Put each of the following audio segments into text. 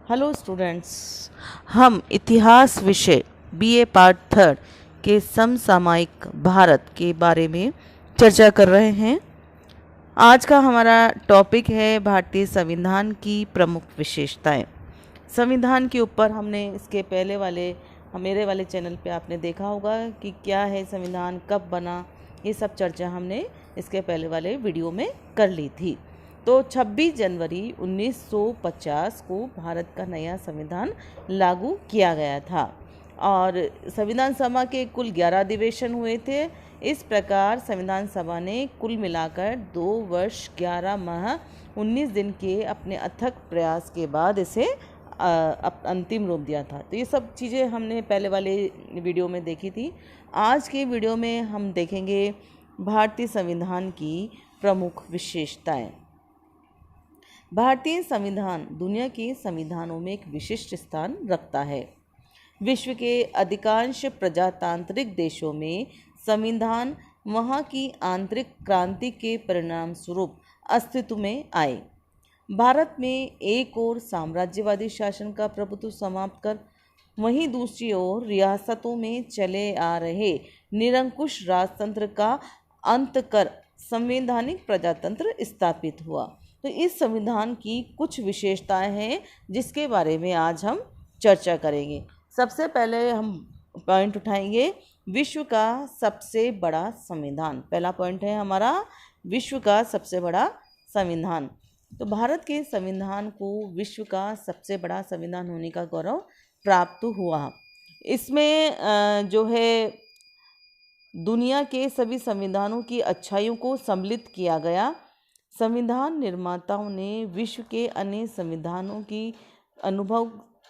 Hello students, हम इतिहास विषय बीए पार्ट थर्ड के समसामयिक भारत के बारे में चर्चा कर रहे हैं। आज का हमारा टॉपिक है भारतीय संविधान की प्रमुख विशेषताएं। संविधान के ऊपर हमने इसके पहले वाले मेरे वाले चैनल पे आपने देखा होगा कि क्या है संविधान, कब बना, ये सब चर्चा हमने इसके पहले वाले वीडियो में कर ली थी। तो 26 जनवरी 1950 को भारत का नया संविधान लागू किया गया था और संविधान सभा के कुल 11 अधिवेशन हुए थे। इस प्रकार संविधान सभा ने कुल मिलाकर 2 वर्ष 11 माह 19 दिन के अपने अथक प्रयास के बाद इसे अंतिम रूप दिया था। तो ये सब चीज़ें हमने पहले वाले वीडियो में देखी थी। आज के वीडियो में हम देखेंगे भारतीय संविधान की प्रमुख विशेषताएं। भारतीय संविधान दुनिया के संविधानों में एक विशिष्ट स्थान रखता है। विश्व के अधिकांश प्रजातांत्रिक देशों में संविधान वहाँ की आंतरिक क्रांति के परिणाम स्वरूप अस्तित्व में आए। भारत में एक ओर साम्राज्यवादी शासन का प्रभुत्व समाप्त कर वहीं दूसरी ओर रियासतों में चले आ रहे निरंकुश राजतंत्र का अंत कर संवैधानिक प्रजातंत्र स्थापित हुआ। तो इस संविधान की कुछ विशेषताएं हैं जिसके बारे में आज हम चर्चा करेंगे। सबसे पहले हम पॉइंट उठाएंगे विश्व का सबसे बड़ा संविधान। पहला पॉइंट है हमारा विश्व का सबसे बड़ा संविधान। तो भारत के संविधान को विश्व का सबसे बड़ा संविधान होने का गौरव प्राप्त हुआ। इसमें जो है दुनिया के सभी संविधानों की अच्छाइयों को सम्मिलित किया गया। संविधान निर्माताओं ने विश्व के अन्य संविधानों की अनुभव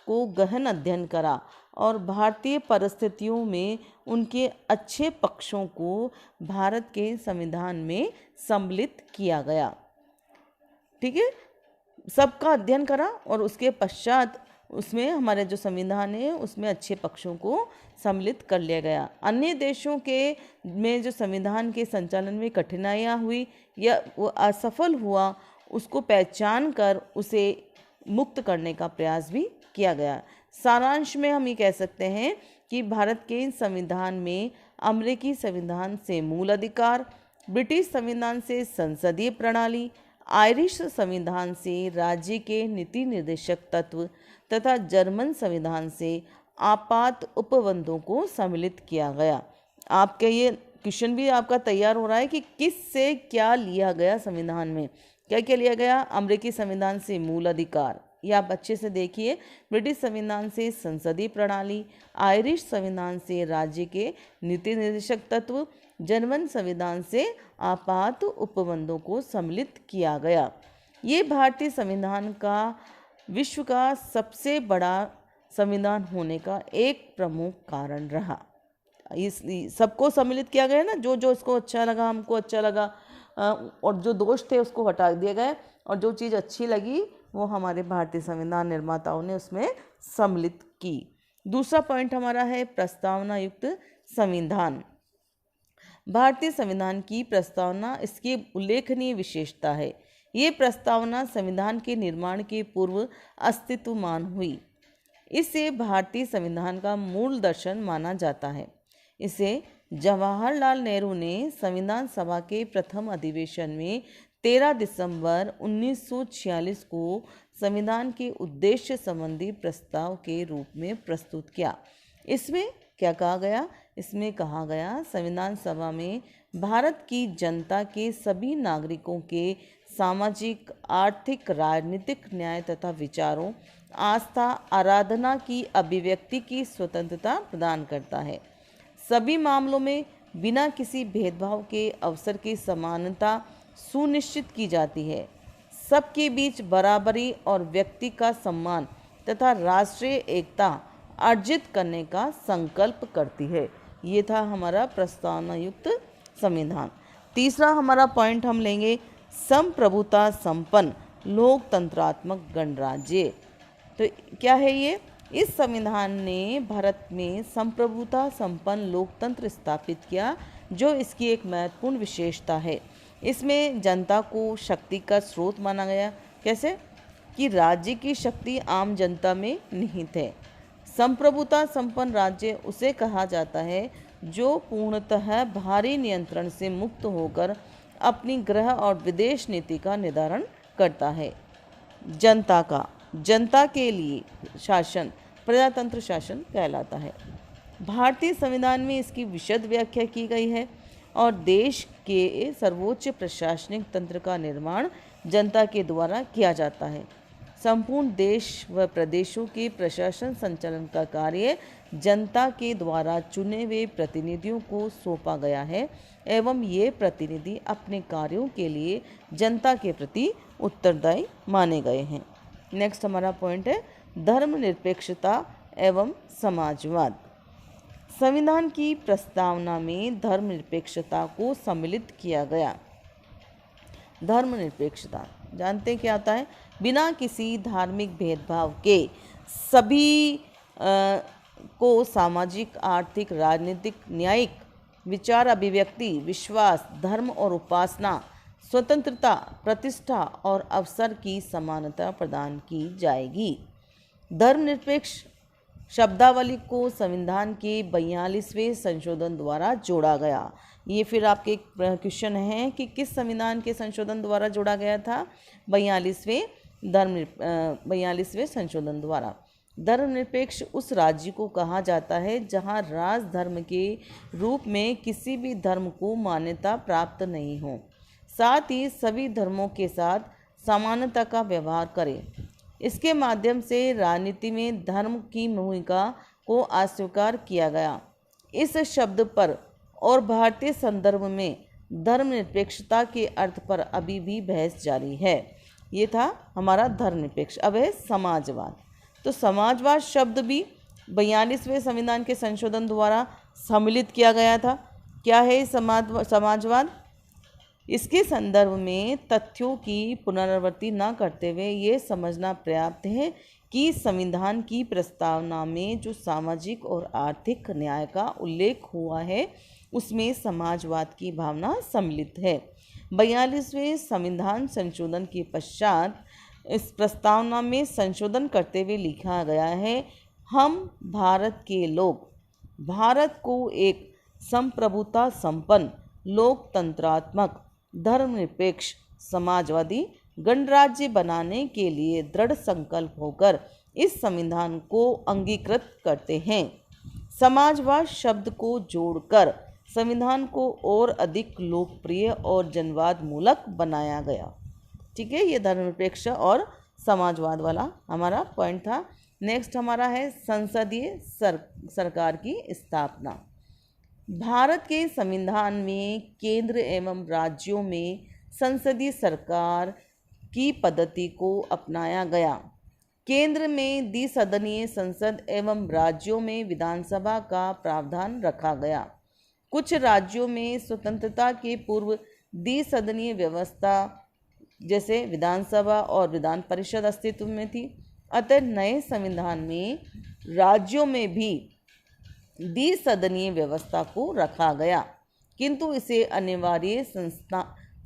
को गहन अध्ययन करा और भारतीय परिस्थितियों में उनके अच्छे पक्षों को भारत के संविधान में सम्मिलित किया गया। ठीक है, सबका अध्ययन करा और उसके पश्चात उसमें हमारे जो संविधान है उसमें अच्छे पक्षों को सम्मिलित कर लिया गया। अन्य देशों के में जो संविधान के संचालन में कठिनाइयाँ हुई या वो असफल हुआ, उसको पहचान कर उसे मुक्त करने का प्रयास भी किया गया। सारांश में हम ये कह सकते हैं कि भारत के संविधान में अमेरिकी संविधान से मूल अधिकार, ब्रिटिश संविधान से संसदीय प्रणाली, आयरिश संविधान से राज्य के नीति निर्देशक तत्व तथा जर्मन संविधान से आपात उपबंधों को सम्मिलित किया गया। आपके ये क्वेश्चन भी आपका तैयार हो रहा है कि किस से क्या लिया गया संविधान में, क्या क्या लिया गया। अमेरिकी संविधान से मूल अधिकार, ये आप अच्छे से देखिए। ब्रिटिश संविधान से संसदीय प्रणाली, आयरिश संविधान से राज्य के नीति निर्देशक तत्व, जर्मन संविधान से आपात उपबंधों को सम्मिलित किया गया। ये भारतीय संविधान का विश्व का सबसे बड़ा संविधान होने का एक प्रमुख कारण रहा। इस सबको सम्मिलित किया गया ना, जो जो इसको अच्छा लगा, हमको अच्छा लगा, और जो दोष थे उसको हटा दिए गए और जो चीज़ अच्छी लगी वो हमारे भारतीय संविधान निर्माताओं ने उसमें सम्मिलित की। दूसरा पॉइंट हमारा है प्रस्तावना युक्त संविधान। भारतीय संविधान की प्रस्तावना इसकी उल्लेखनीय विशेषता है। ये प्रस्तावना संविधान के निर्माण के पूर्व अस्तित्वमान हुई। इसे भारतीय संविधान का मूल दर्शन माना जाता है। इसे जवाहरलाल नेहरू ने संविधान सभा के प्रथम अधिवेशन में 13 दिसंबर 1946 को संविधान के उद्देश्य संबंधी प्रस्ताव के रूप में प्रस्तुत किया। इसमें क्या कहा गया? इसमें कहा गया संविधान सभा में भारत की जनता के सभी नागरिकों के सामाजिक, आर्थिक, राजनीतिक न्याय तथा विचारों, आस्था, आराधना की अभिव्यक्ति की स्वतंत्रता प्रदान करता है। सभी मामलों में बिना किसी भेदभाव के अवसर की समानता सुनिश्चित की जाती है। सबके बीच बराबरी और व्यक्ति का सम्मान तथा राष्ट्रीय एकता अर्जित करने का संकल्प करती है। ये था हमारा प्रस्तावना युक्त संविधान। तीसरा हमारा पॉइंट हम लेंगे संप्रभुता संपन्न लोकतंत्रात्मक गणराज्य। तो क्या है ये? इस संविधान ने भारत में संप्रभुता संपन्न लोकतंत्र स्थापित किया, जो इसकी एक महत्वपूर्ण विशेषता है। इसमें जनता को शक्ति का स्रोत माना गया। कैसे? कि राज्य की शक्ति आम जनता में निहित है। संप्रभुता संपन्न राज्य उसे कहा जाता है जो पूर्णतः भारी नियंत्रण से मुक्त होकर अपनी गृह और विदेश नीति का निर्धारण करता है। जनता के लिए शासन प्रजातंत्र शासन कहलाता है। भारतीय संविधान में इसकी विशद व्याख्या की गई है और देश के सर्वोच्च प्रशासनिक तंत्र का निर्माण जनता के द्वारा किया जाता है। संपूर्ण देश व प्रदेशों के प्रशासन संचालन का कार्य जनता के द्वारा चुने हुए प्रतिनिधियों को सौंपा गया है एवं ये प्रतिनिधि अपने कार्यों के लिए जनता के प्रति उत्तरदायी माने गए हैं। नेक्स्ट हमारा पॉइंट है धर्मनिरपेक्षता एवं समाजवाद। संविधान की प्रस्तावना में धर्मनिरपेक्षता को सम्मिलित किया गया। धर्मनिरपेक्षता जानते क्या होता है? बिना किसी धार्मिक भेदभाव के सभी को सामाजिक, आर्थिक, राजनीतिक, न्यायिक, विचार अभिव्यक्ति, विश्वास, धर्म और उपासना, स्वतंत्रता, प्रतिष्ठा और अवसर की समानता प्रदान की जाएगी। धर्मनिरपेक्ष शब्दावली को संविधान के 42वें संशोधन द्वारा जोड़ा गया। ये फिर आपके क्वेश्चन है कि किस संविधान के संशोधन द्वारा जोड़ा गया था? 42वें संशोधन द्वारा। धर्मनिरपेक्ष उस राज्य को कहा जाता है जहाँ राज धर्म के रूप में किसी भी धर्म को मान्यता प्राप्त नहीं हो, साथ ही सभी धर्मों के साथ समानता का व्यवहार करे। इसके माध्यम से राजनीति में धर्म की भूमिका को अस्वीकार किया गया। इस शब्द पर और भारतीय संदर्भ में धर्मनिरपेक्षता के अर्थ पर अभी भी बहस जारी है। ये था हमारा धर्मनिरपेक्ष। अब है समाजवाद। तो समाजवाद शब्द भी 42वें संविधान के संशोधन द्वारा सम्मिलित किया गया था। क्या है समाजवाद? इसके संदर्भ में तथ्यों की पुनरावृत्ति न करते हुए ये समझना पर्याप्त है कि संविधान की प्रस्तावना में जो सामाजिक और आर्थिक न्याय का उल्लेख हुआ है उसमें समाजवाद की भावना सम्मिलित है। 42वें संविधान संशोधन के पश्चात इस प्रस्तावना में संशोधन करते हुए लिखा गया है, हम भारत के लोग भारत को एक संप्रभुता संपन्न, लोकतंत्रात्मक, धर्मनिरपेक्ष, समाजवादी गणराज्य बनाने के लिए दृढ़ संकल्प होकर इस संविधान को अंगीकृत करते हैं। समाजवाद शब्द को जोड़कर संविधान को और अधिक लोकप्रिय और जनवाद मूलक बनाया गया। ठीक है, ये धर्मनिरपेक्ष और समाजवाद वाला हमारा पॉइंट था। नेक्स्ट हमारा है संसदीय सरकार की स्थापना। भारत के संविधान में केंद्र एवं राज्यों में संसदीय सरकार की पद्धति को अपनाया गया। केंद्र में द्विसदनीय संसद एवं राज्यों में विधानसभा का प्रावधान रखा गया। कुछ राज्यों में स्वतंत्रता के पूर्व द्विसदनीय व्यवस्था जैसे विधानसभा और विधान परिषद अस्तित्व में थी। अतः नए संविधान में राज्यों में भी द्विसदनीय व्यवस्था को रखा गया, किंतु इसे अनिवार्य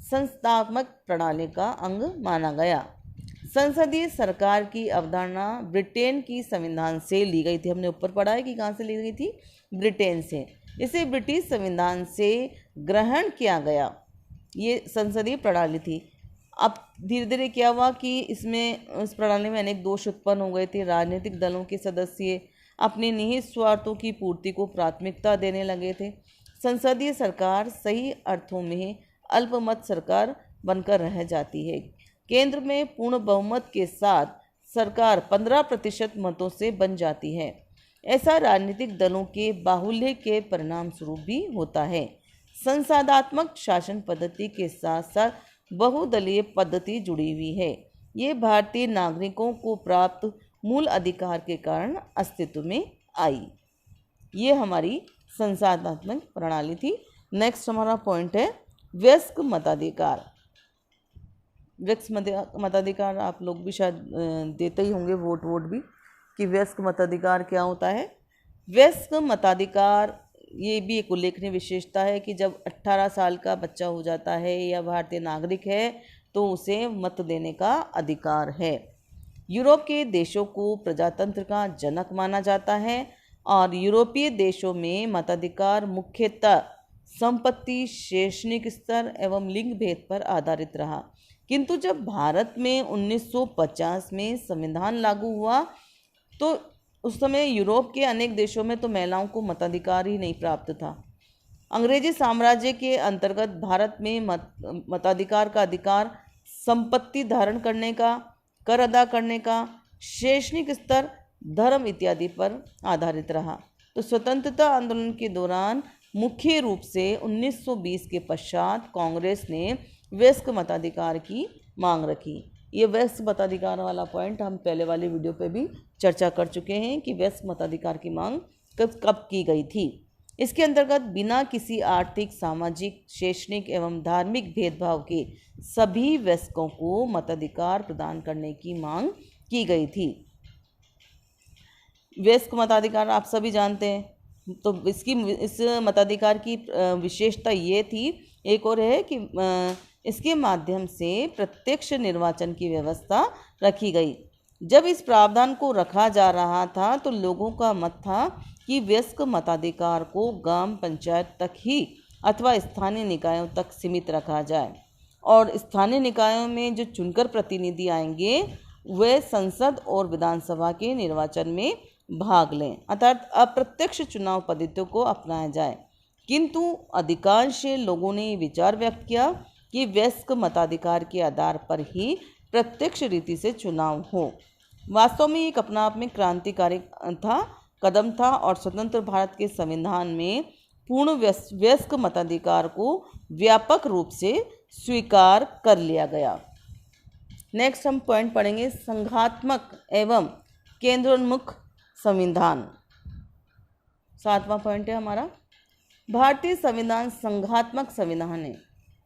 संस्थात्मक प्रणाली का अंग माना गया। संसदीय सरकार की अवधारणा ब्रिटेन की संविधान से ली गई थी। हमने ऊपर पढ़ा है कि कहाँ से ली गई थी? ब्रिटेन से। इसे ब्रिटिश संविधान से ग्रहण किया गया। ये संसदीय प्रणाली थी। अब धीरे धीरे क्या हुआ कि इस प्रणाली में अनेक दोष उत्पन्न हो गए थे। राजनीतिक दलों के सदस्य अपने निहित स्वार्थों की पूर्ति को प्राथमिकता देने लगे थे। संसदीय सरकार सही अर्थों में अल्पमत सरकार बनकर रह जाती है। केंद्र में पूर्ण बहुमत के साथ सरकार 15% मतों से बन जाती है। ऐसा राजनीतिक दलों के बाहुल्य के परिणाम स्वरूप भी होता है। संसदात्मक शासन पद्धति के साथ साथ बहुदलीय पद्धति जुड़ी हुई है। ये भारतीय नागरिकों को प्राप्त मूल अधिकार के कारण अस्तित्व में आई। ये हमारी संसदात्मक प्रणाली थी। नेक्स्ट हमारा पॉइंट है वयस्क मताधिकार। वयस्क मताधिकार आप लोग भी शायद देते ही होंगे वोट भी कि वयस्क मताधिकार क्या होता है। वयस्क मताधिकार ये भी एक उल्लेखनीय विशेषता है कि जब 18 साल का बच्चा हो जाता है या भारतीय नागरिक है तो उसे मत देने का अधिकार है। यूरोप के देशों को प्रजातंत्र का जनक माना जाता है और यूरोपीय देशों में मताधिकार मुख्यतः संपत्ति, शैक्षणिक स्तर एवं लिंग भेद पर आधारित रहा। किंतु जब भारत में 1950 में संविधान लागू हुआ तो उस समय यूरोप के अनेक देशों में तो महिलाओं को मताधिकार ही नहीं प्राप्त था। अंग्रेजी साम्राज्य के अंतर्गत भारत में मताधिकार का अधिकार संपत्ति धारण करने का, कर अदा करने का, शैक्षणिक स्तर, धर्म इत्यादि पर आधारित रहा। तो स्वतंत्रता आंदोलन के दौरान मुख्य रूप से 1920 के पश्चात कांग्रेस ने वयस्क मताधिकार की मांग रखी। ये वयस्क मताधिकार वाला पॉइंट हम पहले वाले वीडियो पे भी चर्चा कर चुके हैं कि वयस्क मताधिकार की मांग कब की गई थी। इसके अंतर्गत बिना किसी आर्थिक, सामाजिक, शैक्षणिक एवं धार्मिक भेदभाव के सभी वयस्कों को मताधिकार प्रदान करने की मांग की गई थी। वयस्क मताधिकार आप सभी जानते हैं। तो इस मताधिकार की विशेषता ये थी, एक और है कि इसके माध्यम से प्रत्यक्ष निर्वाचन की व्यवस्था रखी गई। जब इस प्रावधान को रखा जा रहा था तो लोगों का मत था कि वयस्क मताधिकार को ग्राम पंचायत तक ही अथवा स्थानीय निकायों तक सीमित रखा जाए और स्थानीय निकायों में जो चुनकर प्रतिनिधि आएंगे वे संसद और विधानसभा के निर्वाचन में भाग लें, अर्थात अप्रत्यक्ष चुनाव पद्धतियों को अपनाया जाए। किंतु अधिकांश लोगों ने विचार व्यक्त किया कि वयस्क मताधिकार के आधार पर ही प्रत्यक्ष रीति से चुनाव हो। वास्तव में एक अपना आप में क्रांतिकारी कदम था और स्वतंत्र भारत के संविधान में पूर्ण वयस्क मताधिकार को व्यापक रूप से स्वीकार कर लिया गया। नेक्स्ट हम पॉइंट पढ़ेंगे, संघात्मक एवं केंद्रोन्मुख संविधान। 7वां पॉइंट है हमारा। भारतीय संविधान संघात्मक संविधान है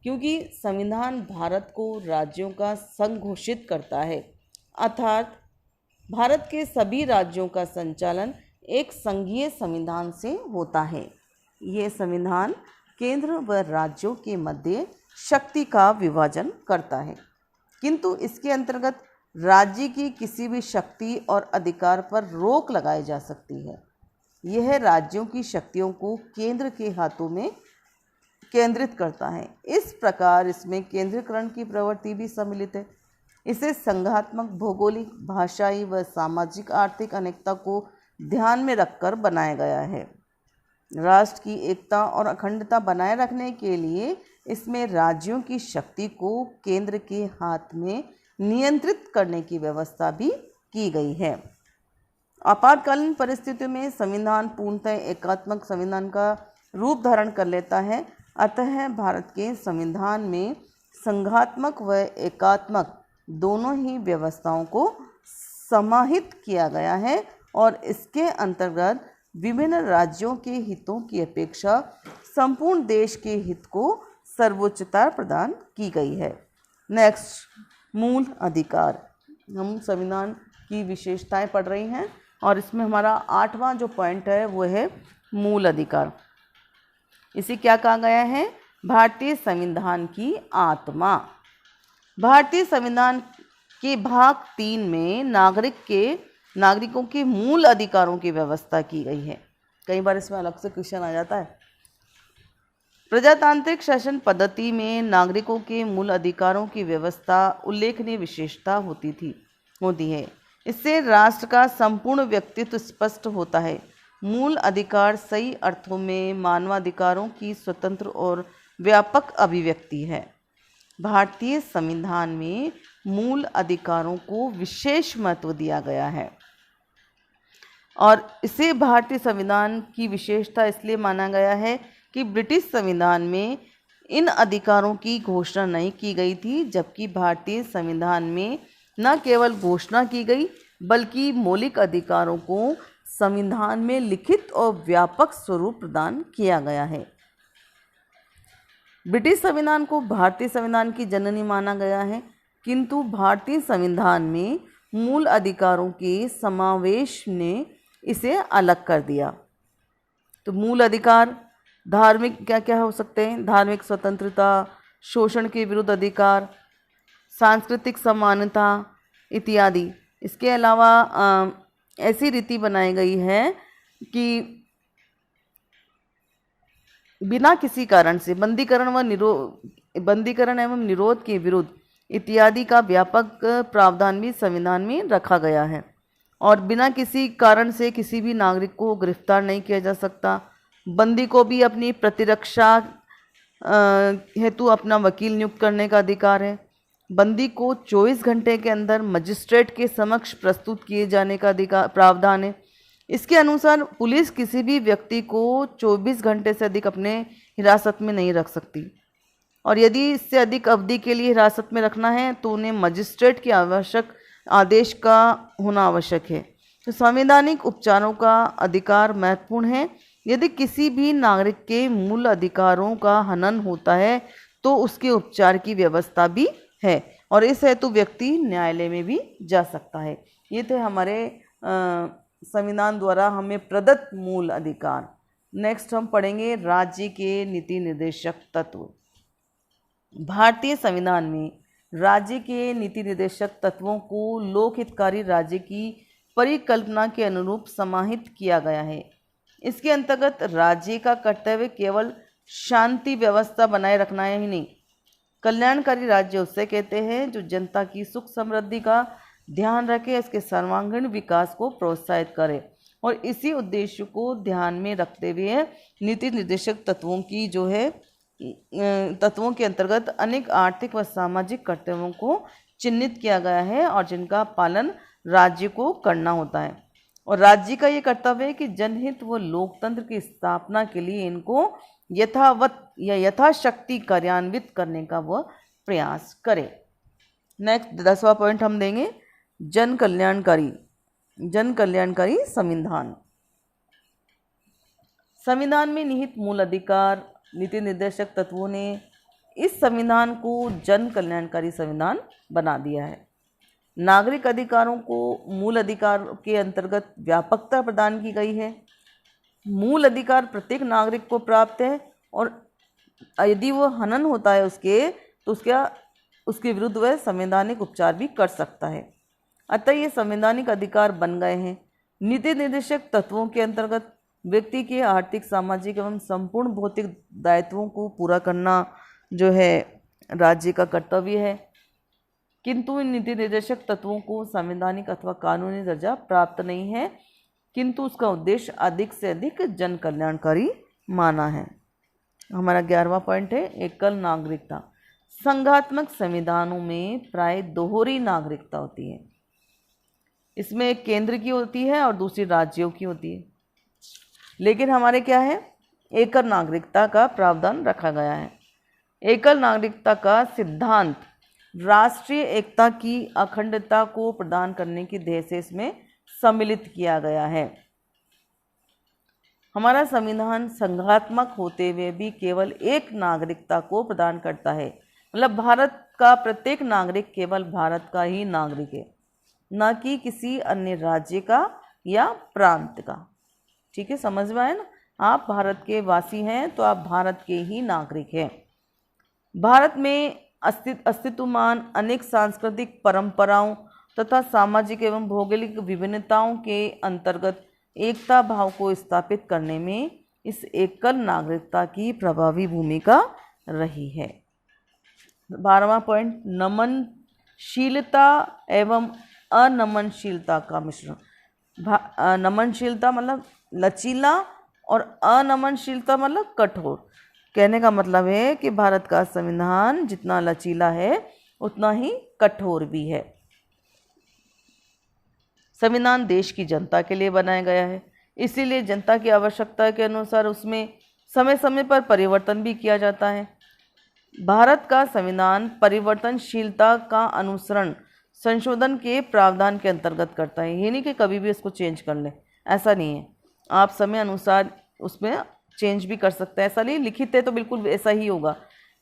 क्योंकि संविधान भारत को राज्यों का संघ घोषित करता है, अर्थात भारत के सभी राज्यों का संचालन एक संघीय संविधान से होता है। यह संविधान केंद्र व राज्यों के मध्य शक्ति का विभाजन करता है, किंतु इसके अंतर्गत राज्य की किसी भी शक्ति और अधिकार पर रोक लगाई जा सकती है। यह राज्यों की शक्तियों को केंद्र के हाथों में केंद्रित करता है। इस प्रकार इसमें केंद्रीकरण की प्रवृत्ति भी सम्मिलित है। इसे संघात्मक, भौगोलिक, भाषाई व सामाजिक आर्थिक अनेकता को ध्यान में रखकर बनाया गया है। राष्ट्र की एकता और अखंडता बनाए रखने के लिए इसमें राज्यों की शक्ति को केंद्र के हाथ में नियंत्रित करने की व्यवस्था भी की गई है। आपातकालीन परिस्थितियों में संविधान पूर्णतः एकात्मक संविधान का रूप धारण कर लेता है। अतः भारत के संविधान में संघात्मक व एकात्मक दोनों ही व्यवस्थाओं को समाहित किया गया है और इसके अंतर्गत विभिन्न राज्यों के हितों की अपेक्षा संपूर्ण देश के हित को सर्वोच्चता प्रदान की गई है। नेक्स्ट, मूल अधिकार। हम संविधान की विशेषताएं पढ़ रही हैं और इसमें हमारा 8वां जो पॉइंट है वो है मूल अधिकार। इसे क्या कहा गया है? भारतीय संविधान की आत्मा। भारतीय संविधान के भाग 3 में नागरिकों के मूल अधिकारों की व्यवस्था की गई है। कई बार इसमें अलग से क्वेश्चन आ जाता है। प्रजातांत्रिक शासन पद्धति में नागरिकों के मूल अधिकारों की व्यवस्था उल्लेखनीय विशेषता होती है। इससे राष्ट्र का संपूर्ण व्यक्तित्व स्पष्ट होता है। मूल अधिकार सही अर्थों में मानवाधिकारों की स्वतंत्र और व्यापक अभिव्यक्ति है। भारतीय संविधान में मूल अधिकारों को विशेष महत्व दिया गया है और इसे भारतीय संविधान की विशेषता इसलिए माना गया है कि ब्रिटिश संविधान में इन अधिकारों की घोषणा नहीं की गई थी, जबकि भारतीय संविधान में न केवल घोषणा की गई बल्कि मौलिक अधिकारों को संविधान में लिखित और व्यापक स्वरूप प्रदान किया गया है। ब्रिटिश संविधान को भारतीय संविधान की जननी माना गया है, किंतु भारतीय संविधान में मूल अधिकारों के समावेश ने इसे अलग कर दिया। तो मूल अधिकार धार्मिक क्या क्या हो सकते हैं? धार्मिक स्वतंत्रता, शोषण के विरुद्ध अधिकार, सांस्कृतिक समानता इत्यादि। इसके अलावा ऐसी रीति बनाई गई है कि बिना किसी कारण से बंदीकरण एवं निरोध के विरुद्ध इत्यादि का व्यापक प्रावधान भी संविधान में रखा गया है। और बिना किसी कारण से किसी भी नागरिक को गिरफ्तार नहीं किया जा सकता। बंदी को भी अपनी प्रतिरक्षा हेतु अपना वकील नियुक्त करने का अधिकार है। बंदी को 24 घंटे के अंदर मजिस्ट्रेट के समक्ष प्रस्तुत किए जाने का अधिकार प्रावधान है। इसके अनुसार पुलिस किसी भी व्यक्ति को 24 घंटे से अधिक अपने हिरासत में नहीं रख सकती, और यदि इससे अधिक अवधि के लिए हिरासत में रखना है तो उन्हें मजिस्ट्रेट के आवश्यक आदेश का होना आवश्यक है। तो संवैधानिक उपचारों का अधिकार महत्वपूर्ण है। यदि किसी भी नागरिक के मूल अधिकारों का हनन होता है तो उसके उपचार की व्यवस्था भी है, और इस हेतु व्यक्ति न्यायालय में भी जा सकता है। ये थे हमारे संविधान द्वारा हमें प्रदत्त मूल अधिकार। नेक्स्ट हम पढ़ेंगे राज्य के नीति निर्देशक तत्व। भारतीय संविधान में राज्य के नीति निर्देशक तत्वों को लोक हितकारी राज्य की परिकल्पना के अनुरूप समाहित किया गया है। इसके अंतर्गत राज्य का कर्तव्य केवल शांति व्यवस्था बनाए रखना ही नहीं, कल्याणकारी राज्य उसे कहते हैं जो जनता की सुख समृद्धि का ध्यान रखे, इसके सर्वांगीण विकास को प्रोत्साहित करे, और इसी उद्देश्य को ध्यान में रखते हुए नीति निर्देशक तत्वों की जो है तत्वों के अंतर्गत अनेक आर्थिक व सामाजिक कर्तव्यों को चिन्हित किया गया है और जिनका पालन राज्य को करना होता है। और राज्य का ये कर्तव्य है कि जनहित व लोकतंत्र की स्थापना के लिए इनको यथावत या यथाशक्ति कार्यान्वित करने का वह प्रयास करे। नेक्स्ट 10वां पॉइंट हम देंगे जन कल्याणकारी संविधान। संविधान में निहित मूल अधिकार नीति निर्देशक तत्वों ने इस संविधान को जन कल्याणकारी संविधान बना दिया है। नागरिक अधिकारों को मूल अधिकार के अंतर्गत व्यापकता प्रदान की गई है। मूल अधिकार प्रत्येक नागरिक को प्राप्त है, और यदि वो हनन होता है तो उसके विरुद्ध वह संवैधानिक उपचार भी कर सकता है। अतः ये संवैधानिक अधिकार बन गए हैं। नीति निर्देशक तत्वों के अंतर्गत व्यक्ति के आर्थिक, सामाजिक एवं संपूर्ण भौतिक दायित्वों को पूरा करना जो है राज्य का कर्तव्य है, किंतु इन नीति निर्देशक तत्वों को संवैधानिक अथवा कानूनी दर्जा प्राप्त नहीं है, किंतु उसका उद्देश्य अधिक से अधिक जन कल्याणकारी माना है। हमारा 11वां पॉइंट है एकल नागरिकता। संघात्मक संविधानों में प्राय दोहरी नागरिकता होती है। इसमें एक केंद्र की होती है और दूसरी राज्यों की होती है, लेकिन हमारे क्या है, एकल नागरिकता का प्रावधान रखा गया है। एकल नागरिकता का सिद्धांत राष्ट्रीय एकता की अखंडता को प्रदान करने की ध्येय से इसमें सम्मिलित किया गया है। हमारा संविधान संघात्मक होते हुए भी केवल एक नागरिकता को प्रदान करता है, मतलब भारत का प्रत्येक नागरिक केवल भारत का ही नागरिक है, न कि किसी अन्य राज्य का या प्रांत का। ठीक है, समझ में आया ना। आप भारत के वासी हैं तो आप भारत के ही नागरिक हैं। भारत में अस्तित्वमान अनेक सांस्कृतिक परंपराओं तथा सामाजिक एवं भौगोलिक विभिन्नताओं के अंतर्गत एकता भाव को स्थापित करने में इस एकल नागरिकता की प्रभावी भूमिका रही है। 12वां पॉइंट नमनशीलता एवं अनमनशीलता का मिश्रण। नमनशीलता मतलब लचीला और अनमनशीलता मतलब कठोर। कहने का मतलब है कि भारत का संविधान जितना लचीला है उतना ही कठोर भी है। संविधान देश की जनता के लिए बनाया गया है, इसीलिए जनता की आवश्यकता के अनुसार उसमें समय समय पर परिवर्तन भी किया जाता है। भारत का संविधान परिवर्तनशीलता का अनुसरण संशोधन के प्रावधान के अंतर्गत करता है। ये नहीं कि कभी भी इसको चेंज कर ले, ऐसा नहीं है। आप समय अनुसार उसमें चेंज भी कर सकते हैं, ऐसा नहीं। लिखित है तो बिल्कुल ऐसा ही होगा।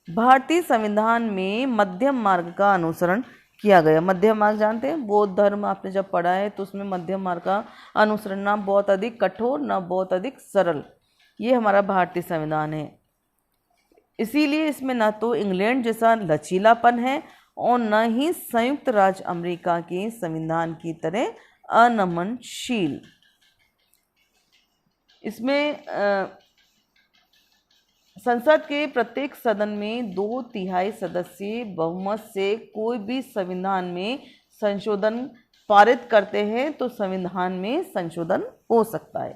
भारतीय संविधान में मध्यम मार्ग का अनुसरण किया गया। मध्यम मार्ग जानते हैं, बौद्ध धर्म आपने जब पढ़ा है तो उसमें मध्यम मार्ग का अनुसरण, ना बहुत अधिक कठोर ना बहुत अधिक सरल, ये हमारा भारतीय संविधान है। इसीलिए इसमें ना तो इंग्लैंड जैसा लचीलापन है और न ही संयुक्त राज्य अमेरिका के संविधान की तरह अनमनशील। इसमें संसद के प्रत्येक सदन में 2/3 सदस्य बहुमत से कोई भी संविधान में संशोधन पारित करते हैं तो संविधान में संशोधन हो सकता है,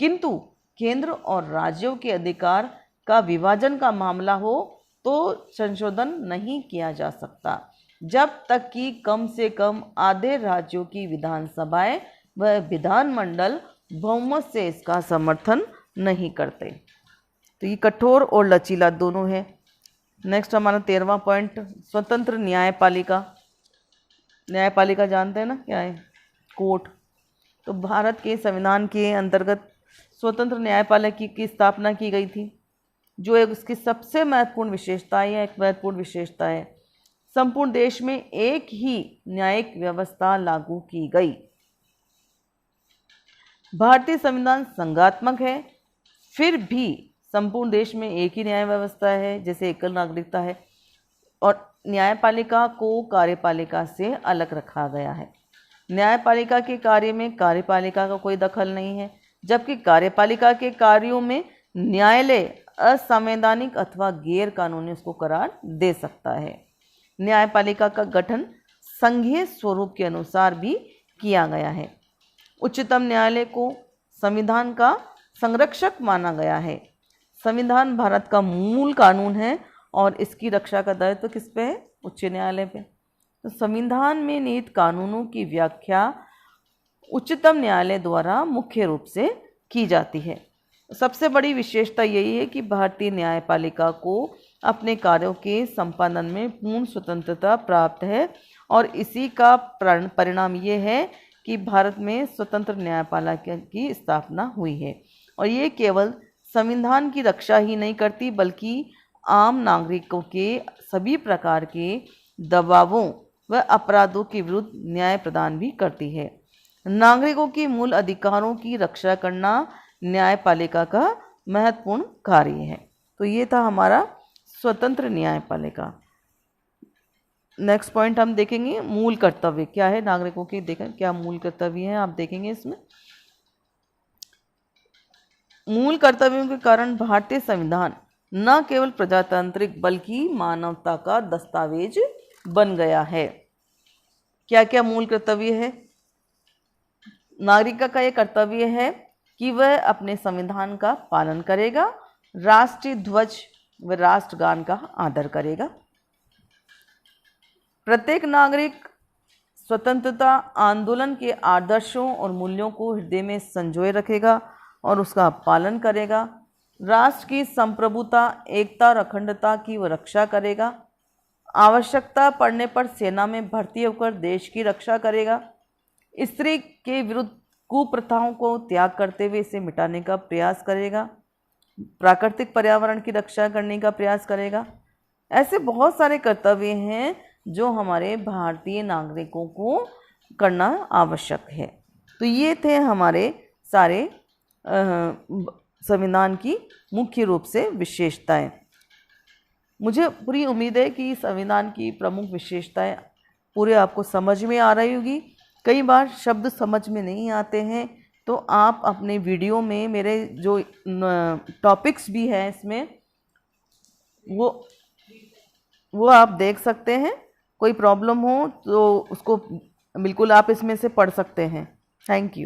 किंतु केंद्र और राज्यों के अधिकार का विभाजन का मामला हो तो संशोधन नहीं किया जा सकता जब तक कि कम से कम आधे राज्यों की विधानसभाएं व विधानमंडल बहुमत से इसका समर्थन नहीं करते। तो ये कठोर और लचीला दोनों है। नेक्स्ट हमारा 13वां पॉइंट, स्वतंत्र न्यायपालिका। न्यायपालिका जानते हैं ना क्या है? कोर्ट। तो भारत के संविधान के अंतर्गत स्वतंत्र न्यायपालिका की स्थापना की गई थी, जो एक उसकी सबसे महत्वपूर्ण विशेषता है। एक महत्वपूर्ण विशेषता है, संपूर्ण देश में एक ही न्यायिक व्यवस्था लागू की गई। भारतीय संविधान संघात्मक है, फिर भी संपूर्ण देश में एक ही न्याय व्यवस्था है, जैसे एकल नागरिकता है, और न्यायपालिका को कार्यपालिका से अलग रखा गया है। न्यायपालिका के कार्य में कार्यपालिका का कोई दखल नहीं है, जबकि कार्यपालिका के कार्यों में न्यायालय असंवैधानिक अथवा गैर कानूनी उसको करार दे सकता है। न्यायपालिका का गठन संघीय स्वरूप के अनुसार भी किया गया है। उच्चतम न्यायालय को संविधान का संरक्षक माना गया है। संविधान भारत का मूल कानून है और इसकी रक्षा का दायित्व किस पे है? उच्च न्यायालय पे। तो संविधान में निहित कानूनों की व्याख्या उच्चतम न्यायालय द्वारा मुख्य रूप से की जाती है। सबसे बड़ी विशेषता यही है कि भारतीय न्यायपालिका को अपने कार्यों के संपादन में पूर्ण स्वतंत्रता प्राप्त है और इसी का परिणाम ये है कि भारत में स्वतंत्र न्यायपालिका की स्थापना हुई है। और ये केवल संविधान की रक्षा ही नहीं करती बल्कि आम नागरिकों के सभी प्रकार के दबावों व अपराधों के विरुद्ध न्याय प्रदान भी करती है। नागरिकों के मूल अधिकारों की रक्षा करना न्यायपालिका का महत्वपूर्ण कार्य है। तो ये था हमारा स्वतंत्र न्यायपालिका। नेक्स्ट पॉइंट हम देखेंगे, मूल कर्तव्य क्या है नागरिकों के। देखें क्या मूल कर्तव्य है, आप देखेंगे इसमें। मूल कर्तव्यों के कारण भारतीय संविधान न केवल प्रजातांत्रिक बल्कि मानवता का दस्तावेज बन गया है। क्या क्या मूल कर्तव्य है? नागरिक का यह कर्तव्य है कि वह अपने संविधान का पालन करेगा, राष्ट्रीय ध्वज व राष्ट्रगान का आदर करेगा। प्रत्येक नागरिक स्वतंत्रता आंदोलन के आदर्शों और मूल्यों को हृदय में संजोए रखेगा और उसका पालन करेगा। राष्ट्र की संप्रभुता, एकता और अखंडता की वह रक्षा करेगा। आवश्यकता पड़ने पर सेना में भर्ती होकर देश की रक्षा करेगा। स्त्री के विरुद्ध कुप्रथाओं को त्याग करते हुए इसे मिटाने का प्रयास करेगा। प्राकृतिक पर्यावरण की रक्षा करने का प्रयास करेगा। ऐसे बहुत सारे कर्तव्य हैं जो हमारे भारतीय नागरिकों को करना आवश्यक है। तो ये थे हमारे सारे संविधान की मुख्य रूप से विशेषताएं। मुझे पूरी उम्मीद है कि संविधान की प्रमुख विशेषताएं पूरे आपको समझ में आ रही होगी। कई बार शब्द समझ में नहीं आते हैं तो आप अपने वीडियो में मेरे जो टॉपिक्स भी हैं इसमें वो आप देख सकते हैं। कोई प्रॉब्लम हो तो उसको बिल्कुल आप इसमें से पढ़ सकते हैं। Thank you.